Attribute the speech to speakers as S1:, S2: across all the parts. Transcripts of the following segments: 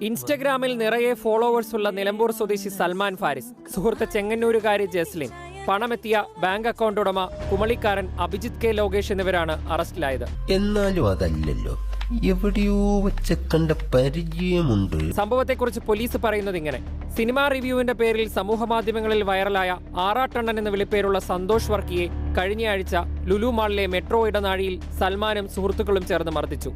S1: ഇൻസ്റ്റഗ്രാമിൽ നിറയെ ഫോളോവേഴ്സ് ഉള്ള നിലമ്പൂർ സ്വദേശി സൽമാൻ ഫാരിസ്, സുഹൃത്ത് ചെങ്ങന്നൂരുകാരി ജസ്ലിൻ, പണമെത്തിയ ബാങ്ക് അക്കൗണ്ട് ഉടമ കുമളിക്കാരൻ അഭിജിത്ത് കെ ലോകേഷ് എന്നിവരാണ് അറസ്റ്റിലായത്.
S2: എന്നാലും അതല്ലല്ലോ, എവിടെയോ വെച്ച കണ്ട പരിചയമുണ്ട്.
S1: സംഭവത്തെക്കുറിച്ച് പോലീസ് പറയുന്നത് ഇങ്ങനെ: സിനിമാ റിവ്യൂവിന്റെ പേരിൽ സമൂഹമാധ്യമങ്ങളിൽ വൈറലായ ആറാട്ടണ്ണൻ എന്ന വിളിപ്പേരുള്ള സന്തോഷ് വർക്കിയെ കഴിഞ്ഞയാഴ്ച ലുലു മാളിലെ മെട്രോ ഇടനാഴിയിൽ സൽമാനും സുഹൃത്തുക്കളും ചേർന്ന് മർദ്ദിച്ചു.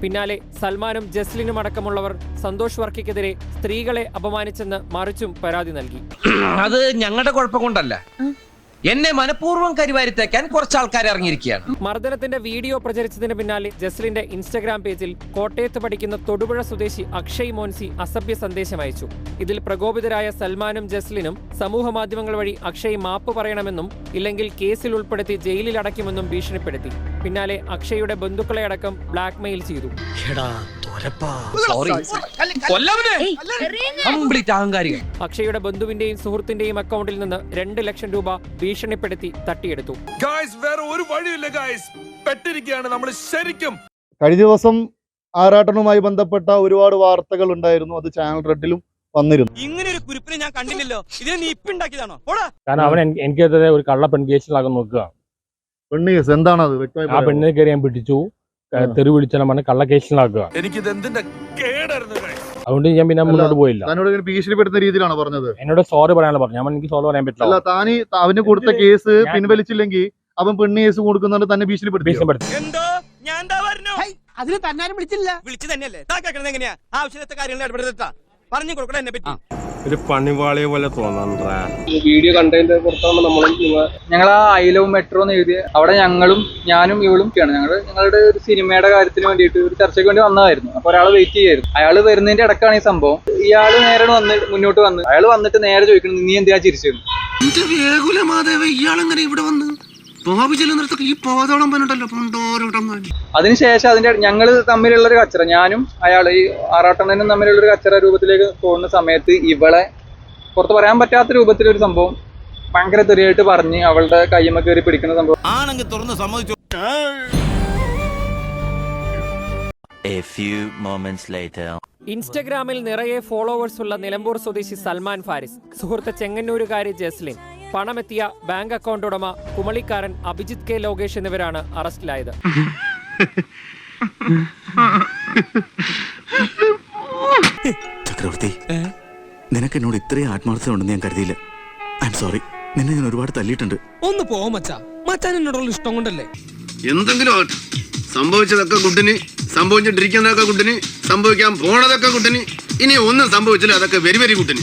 S1: പിന്നാലെ സൽമാനും ജസ്ലിനും അടക്കമുള്ളവർ സന്തോഷ് വർക്കിക്കെതിരെ സ്ത്രീകളെ അപമാനിച്ചെന്ന് മറിച്ചും പരാതി നൽകി.
S3: അത് ഞങ്ങളുടെ കുഴപ്പം കൊണ്ടല്ല, എന്നെ മനഃപൂർവ്വം കരിവാരിത്തേക്കാൻ കുറച്ച് ആൾക്കാർ ഇറങ്ങിയിരിക്കുകയാണ്.
S1: മർദ്ദനത്തിന്റെ വീഡിയോ പ്രചരിച്ചതിന് പിന്നാലെ ജസ്ലിന്റെ ഇൻസ്റ്റഗ്രാം പേജിൽ കോട്ടയത്ത് പഠിക്കുന്ന തൊടുപുഴ സ്വദേശി അക്ഷയ് മോൻസി അസഭ്യ സന്ദേശം അയച്ചു. ഇതിൽ പ്രകോപിതരായ സൽമാനും ജസ്ലിനും സമൂഹ മാധ്യമങ്ങൾ വഴി അക്ഷയ് മാപ്പ് പറയണമെന്നും ഇല്ലെങ്കിൽ കേസിൽ ഉൾപ്പെടുത്തി ജയിലിൽ അടയ്ക്കുമെന്നും ഭീഷണിപ്പെടുത്തി. പിന്നാലെ അക്ഷയുടെ ബന്ധുക്കളെ അടക്കം ബ്ലാക്ക്മെയിൽ ചെയ്തു. അക്ഷയുടെ ബന്ധുവിന്റെയും സുഹൃത്തിന്റെയും അക്കൗണ്ടിൽ നിന്ന് 2 ലക്ഷം രൂപ ഭീഷണിപ്പെടുത്തി തട്ടിയെടുത്തു.
S4: കഴിഞ്ഞ ദിവസം ആറാട്ടനുമായി ബന്ധപ്പെട്ട ഒരുപാട് വാർത്തകൾ ഉണ്ടായിരുന്നു. അത് ചാനൽ റെഡിലും വന്നിരുന്നു.
S5: ഇങ്ങനെ ഒരു കുരിപ്പിനെ ഞാൻ കണ്ടില്ലല്ലോ. ഇതിനെ നീ ഇപ്പൊ ഉണ്ടാക്കിയതാണോ?
S6: കാരണം അവൻ എനിക്കെതിരെ ഒരു കള്ള പെൺകേസിലാകാൻ നോക്കുക.
S4: പെണ്ണ് എന്താണത്?
S6: ആ പെണ്ണിനെ കയറി ഞാൻ പിടിച്ചു, തെറി വിളിച്ചാൽ പറഞ്ഞ കള്ള കേസിലാക്കുക. അതുകൊണ്ട് ഞാൻ പിന്നെ മുന്നോട്ട് പോയില്ല.
S4: ഭീഷണിപ്പെടുത്തുന്ന രീതിയിലാണ് പറഞ്ഞത്.
S6: എന്നോട് സോറി പറയാനുള്ള പറഞ്ഞു. ഞാൻ എനിക്ക് സോറി പറയാൻ പറ്റില്ല.
S4: താന് അവന് കൊടുത്ത കേസ് പിൻവലിച്ചില്ലെങ്കിൽ അവൻ പെണ്ണ് കേസ് കൊടുക്കുന്നുണ്ട്, തന്നെ ഭീഷണിപ്പെടുത്തി.
S5: എന്തോ ഞാൻ എന്താ പറഞ്ഞു? അതിന് തന്നാരും വിളിച്ചില്ല. വിളിച്ചു തന്നെയല്ലേ? എങ്ങനെയാ ആവശ്യത്തെ കാര്യങ്ങൾ ഇടപെടുത്താ പറഞ്ഞു കൊടുക്കണം എന്നെ പറ്റി.
S7: ഒരു പണിവാളിയെ പോലെ തോന്നാ.
S8: വീഡിയോ കണ്ടതിന്റെ പുറത്താണ് ഞങ്ങൾ ആ ഐ ലവ് മെട്രോ എന്ന് എഴുതിയ അവിടെ ഞാനും ഇവളും ഞങ്ങളുടെ ഒരു സിനിമയുടെ കാര്യത്തിന് വേണ്ടിയിട്ട് ഒരു ചർച്ചയ്ക്ക് വേണ്ടി വന്നതായിരുന്നു. അപ്പൊ ഒരാൾ വെയിറ്റ് ചെയ്യായിരുന്നു. അയാൾ വരുന്നതിന്റെ ഇടക്കാണ് ഈ സംഭവം. ഇയാള് നേരെ മുന്നോട്ട് വന്ന് അയാൾ വന്നിട്ട് നേരെ ചോദിക്കണം, നീ എന്തിനാ ചിരിച്ചു?
S2: ഇയാളെങ്ങനെ ഇവിടെ വന്ന്
S8: അതിനുശേഷം ഞങ്ങൾ തമ്മിലുള്ള ഒരു കച്ചറ, ഞാനും അയാൾ ഈ ആറാട്ടണ്ണനും തമ്മിലുള്ള ഒരു കച്ചറ രൂപത്തിലേക്ക് പോകുന്ന സമയത്ത് ഇവളെ പുറത്ത് പറയാൻ പറ്റാത്ത രൂപത്തിലൊരു സംഭവം ഭയങ്കര തെറിയായിട്ട് പറഞ്ഞ് അവളുടെ കയ്യമ്മ കയറി പിടിക്കുന്ന സംഭവം
S5: ആണെങ്കിൽ തുറന്ന് സമ്മതിച്ചു.
S1: ഇൻസ്റ്റഗ്രാമിൽ നിറയെ ഫോളോവേഴ്സ് ഉള്ള നിലമ്പൂർ സ്വദേശി സൽമാൻ ഫാരിസ്, സുഹൃത്ത് ചെങ്ങന്നൂരുകാരി ജസ്ലിൻ, പണമെത്തിയ ബാങ്ക് അക്കൗണ്ട് ഉടമ കുമളിക്കാരൻ അഭിജിത്ത് കെ ലോകേഷ് എന്നിവരാണ് അറസ്റ്റിലായത്.
S9: ചക്രവർത്തി, നിനക്ക് എന്നോട് ഇത്രയും ആത്മാർത്ഥത ഉണ്ടെന്ന് ഞാൻ കരുതിയില്ല. I am sorry. നിന്നെ ഞാൻ ഒരുപാട് തല്ലിയിട്ടുണ്ട്.
S5: ഒന്ന് പോ മച്ചാ. മച്ചാൻ എന്നോടുള്ള ഇഷ്ടം കൊണ്ടല്ലേ.
S7: എന്തെങ്കിലും സംഭവിച്ചതൊക്കെ കുട്ടിന്, സംഭവിച്ചിട്ടിരിക്കുന്നതൊക്കെ കുട്ടിന്, സംഭവിക്കാൻ പോണതൊക്കെ കുട്ടിന്, ഇനി ഒന്നും സംഭവിച്ചില്ല, അതൊക്കെ വെരി വെരി കുട്ടിന്.